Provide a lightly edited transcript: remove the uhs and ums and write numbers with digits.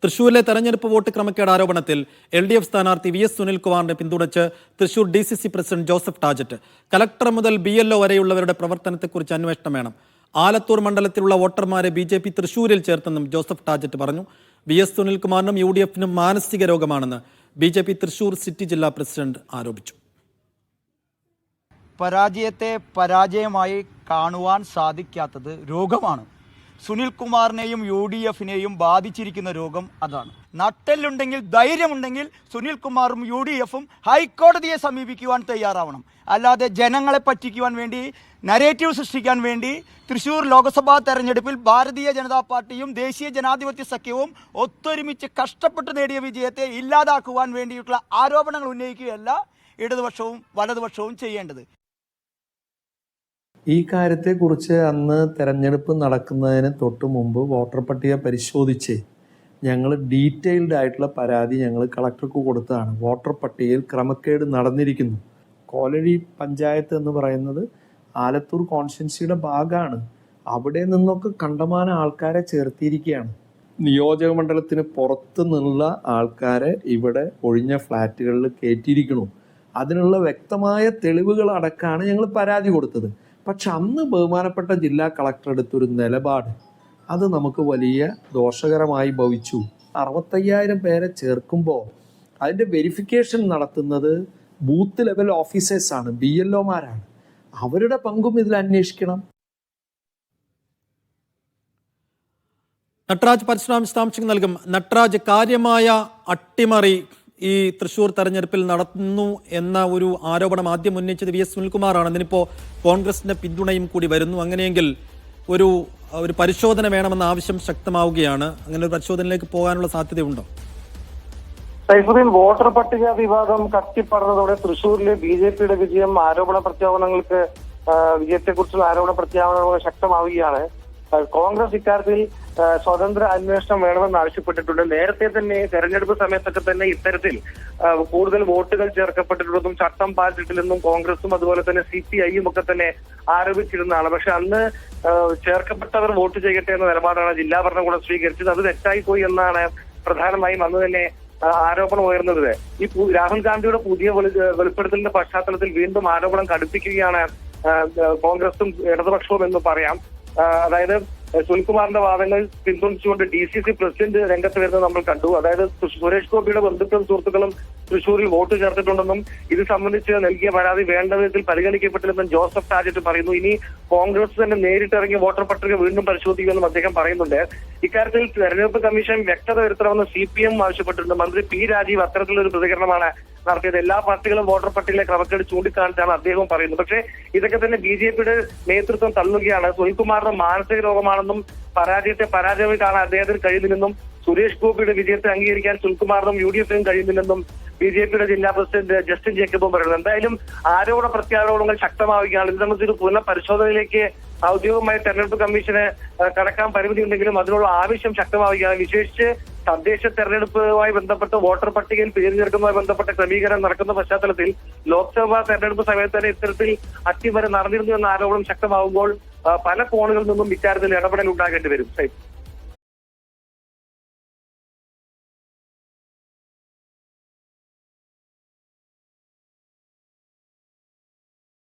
തൃശൂരിലെ തെരഞ്ഞെടുപ്പ് വോട്ട് ക്രമക്കേട് ആരോപണത്തിൽ LDF സ്ഥാനാർത്ഥി VS സുനിൽകുമാറിനെ പിന്തുണച്ച് Thrissur DCC president Joseph ടാജറ്റ്. Collector മുതൽ BLO വരെയുള്ളവരുടെ പ്രവർത്തനത്തെക്കുറിച്ച് അന്വേഷണം വേണം. ആലത്തൂർ മണ്ഡലത്തിലുള്ള വോട്ടർമാരെ BJP തൃശൂരിൽ ചേർത്തെന്നും ജോസഫ് ടാജറ്റ് പറഞ്ഞു. VS സുനിൽകുമാറിനും UDFനും മാനസിക രോഗമാണെന്ന് BJP തൃശൂർ സിറ്റി ജില്ലാ പ്രസിഡന്റ് ആരോപിച്ചു. പരാജയത്തെ പരാജയമായി കാണുവാൻ സാധിക്കാത്തത് രോഗമാണ്. സുനിൽകുമാറിനെയും UDFിനെയും ബാധിച്ചിരിക്കുന്ന രോഗം അതാണ്. നട്ടെല്ലുണ്ടെങ്കിൽ, ധൈര്യമുണ്ടെങ്കിൽ സുനിൽകുമാറും UDFും ഹൈക്കോടതിയെ സമീപിക്കുവാൻ തയ്യാറാവണം. അല്ലാതെ ജനങ്ങളെ പറ്റിക്കുവാൻ വേണ്ടി, നരേറ്റീവ് സൃഷ്ടിക്കാൻ വേണ്ടി തൃശ്ശൂർ ലോക്സഭാ തെരഞ്ഞെടുപ്പിൽ ഭാരതീയ ജനതാ പാർട്ടിയും ദേശീയ ജനാധിപത്യ സഖ്യവും ഒത്തൊരുമിച്ച് കഷ്ടപ്പെട്ട് നേടിയ വിജയത്തെ ഇല്ലാതാക്കുവാൻ വേണ്ടിയിട്ടുള്ള ആരോപണങ്ങൾ ഉന്നയിക്കുകയല്ല ഇടതുപക്ഷവും വലതുപക്ഷവും ചെയ്യേണ്ടത്. ഈ കാര്യത്തെക്കുറിച്ച് അന്ന് തെരഞ്ഞെടുപ്പ് നടക്കുന്നതിന് തൊട്ട് മുമ്പ് വോട്ടർ പട്ടിക പരിശോധിച്ച് ഞങ്ങൾ ഡീറ്റെയിൽഡ് ആയിട്ടുള്ള പരാതി ഞങ്ങൾ കളക്ടർക്ക് കൊടുത്തതാണ്. വോട്ടർ പട്ടികയിൽ ക്രമക്കേട് നടന്നിരിക്കുന്നു. കോലഴി പഞ്ചായത്ത് എന്ന് പറയുന്നത് ആലത്തൂർ കോൺസ്റ്റിറ്റ്യുവൻസിയുടെ ഭാഗമാണ്. അവിടെ നിന്നൊക്കെ കണ്ടമാനം ആൾക്കാരെ ചേർത്തിയിരിക്കുകയാണ്. നിയോജക മണ്ഡലത്തിന് പുറത്ത് നിന്നുള്ള ആൾക്കാരെ ഇവിടെ ഒഴിഞ്ഞ ഫ്ലാറ്റുകളിൽ കയറ്റിയിരിക്കുന്നു. അതിനുള്ള വ്യക്തമായ തെളിവുകൾ അടക്കമാണ് ഞങ്ങൾ പരാതി കൊടുത്തത്. പക്ഷെ അന്ന് ബഹുമാനപ്പെട്ട ജില്ലാ കളക്ടർ എടുത്തൊരു നിലപാട് അത് നമുക്ക് വലിയ ദോഷകരമായി ഭവിച്ചു. 65,000 പേരെ ചേർക്കുമ്പോൾ അതിൻ്റെ വെരിഫിക്കേഷൻ നടത്തുന്നത് ബൂത്ത് ലെവൽ ഓഫീസേഴ്സാണ്, BLOമാരാണ്. അവരുടെ പങ്കും ഇതിൽ അന്വേഷിക്കണം. നട്രാജ് പരശുരാം വിശദാംശങ്ങൾ നൽകും. നട്രാജ്, കാര്യമായ അട്ടിമറി ഈ തൃശ്ശൂർ തെരഞ്ഞെടുപ്പിൽ നടത്തുന്നു എന്ന ഒരു ആരോപണം ആദ്യം ഉന്നയിച്ചത് VS സുനിൽകുമാറാണ്. അതിനിപ്പോൾ കോൺഗ്രസിന്റെ പിന്തുണയും കൂടി വരുന്നു. അങ്ങനെയെങ്കിൽ ഒരു പരിശോധന വേണമെന്ന ആവശ്യം ശക്തമാവുകയാണ്. അങ്ങനെ ഒരു പരിശോധനയിലേക്ക് പോകാനുള്ള സാധ്യതയുണ്ടോ? സൈഫുദ്ദീൻ, വോട്ടർ പട്ടിക വിവാദം കത്തിപ്പറന്നതോടെ തൃശ്ശൂരിലെ BJPയുടെ വിജയം വിജയത്തെക്കുറിച്ചുള്ള ആരോപണ പ്രത്യാപനങ്ങൾ ശക്തമാവുകയാണ്. കോൺഗ്രസ് ഇക്കാര്യത്തിൽ സ്വതന്ത്ര അന്വേഷണം വേണമെന്ന് ആവശ്യപ്പെട്ടിട്ടുണ്ട്. നേരത്തെ തന്നെ തെരഞ്ഞെടുപ്പ് സമയത്തൊക്കെ തന്നെ ഇത്തരത്തിൽ കൂടുതൽ വോട്ടുകൾ ചേർക്കപ്പെട്ടിട്ടുള്ളതും ചട്ടം പാലിച്ചിട്ടില്ലെന്നും കോൺഗ്രസും അതുപോലെ തന്നെ CPIയും ഒക്കെ തന്നെ ആരോപിച്ചിരുന്നതാണ്. പക്ഷെ അന്ന് ചേർക്കപ്പെട്ടവർ വോട്ട് ചെയ്യട്ടെ എന്ന നിലപാടാണ് ജില്ലാ ഭരണകൂടം സ്വീകരിച്ചത്. അത് തെറ്റായി പോയി എന്നാണ് പ്രധാനമായും അന്ന് തന്നെ ആരോപണം ഉയർന്നത്. ഈ രാഹുൽ ഗാന്ധിയുടെ പുതിയ വെളിപ്പെടുത്തലിന്റെ പശ്ചാത്തലത്തിൽ വീണ്ടും ആരോപണം കടുപ്പിക്കുകയാണ് കോൺഗ്രസും ഇടതുപക്ഷവും എന്ന് പറയാം. അതായത് സുനിൽകുമാറിന്റെ വാദങ്ങൾ പിന്തുണച്ചുകൊണ്ട് DCC പ്രസിഡന്റ് രംഗത്ത് വരുന്നത് നമ്മൾ കണ്ടു. അതായത് സുരേഷ് ഗോപിയുടെ ബന്ധുക്കളും സുഹൃത്തുക്കളും തൃശ്ശൂരിൽ വോട്ട് ചേർത്തിട്ടുണ്ടെന്നും ഇത് സംബന്ധിച്ച് നൽകിയ പരാതി വേണ്ട വിധത്തിൽ പരിഗണിക്കപ്പെട്ടില്ലെന്നും ജോസഫ് ടാജറ്റ് പറയുന്നു. ഇനി കോൺഗ്രസ് തന്നെ നേരിട്ടിറങ്ങി വോട്ടർ പട്ടിക വീണ്ടും പരിശോധിക്കുമെന്നും അദ്ദേഹം പറയുന്നുണ്ട്. ഇക്കാര്യത്തിൽ തെരഞ്ഞെടുപ്പ് കമ്മീഷൻ വ്യക്തത വരുത്തണമെന്ന് CPM ആവശ്യപ്പെട്ടിട്ടുണ്ട്. മന്ത്രി P രാജീവ് അത്തരത്തിലൊരു പ്രതികരണമാണ് നടത്തിയത്. എല്ലാ പാർട്ടികളും വോട്ടർ പട്ടികയിലെ ക്രമക്കേട് ചൂണ്ടിക്കാണിച്ചാണ് അദ്ദേഹവും പറയുന്നത്. പക്ഷേ ഇതൊക്കെ തന്നെ BJPയുടെ നേതൃത്വം തള്ളുകയാണ്. സുനിൽകുമാറിന്റെ മാനസിക രോഗമാണെന്നും പരാജയത്തെ പരാജയമായി കാണാൻ അദ്ദേഹത്തിന് കഴിയുന്നില്ലെന്നും സുരേഷ് ഗോപിയുടെ വിജയത്തെ അംഗീകരിക്കാൻ സുനിൽകുമാറിനും UDFിനും കഴിയുന്നില്ലെന്നും BJPയുടെ ജില്ലാ പ്രസിഡന്റ് ജസ്റ്റിൻ ജേക്കബും പറയുന്നു. എന്തായാലും ആരോപണ പ്രത്യാരോപണങ്ങൾ ശക്തമാവുകയാണ്. ഇത് സംബന്ധിച്ച് പുനഃ പരിശോധനയിലേക്ക് ഔദ്യോഗികമായി തെരഞ്ഞെടുപ്പ് കമ്മീഷന് കടക്കാൻ പരിമിതി ഉണ്ടെങ്കിലും അതിനുള്ള ആവശ്യം ശക്തമാവുകയാണ്. വിശേഷിച്ച് തദ്ദേശ തെരഞ്ഞെടുപ്പുമായി ബന്ധപ്പെട്ട് വോട്ടർ പട്ടികയിൽ പേര് ചേർക്കുന്നതുമായി ബന്ധപ്പെട്ട ക്രമീകരണം നടക്കുന്ന പശ്ചാത്തലത്തിൽ ലോക്സഭാ തെരഞ്ഞെടുപ്പ് സമയത്ത് തന്നെ ഇത്തരത്തിൽ അട്ടിമറി നടന്നിരുന്നു എന്ന ആരോപണം ശക്തമാവുമ്പോൾ പല കോണുകളിൽ നിന്നും ഇക്കാര്യത്തിൽ ഇടപെടൽ ഉണ്ടാകേണ്ടി വരും.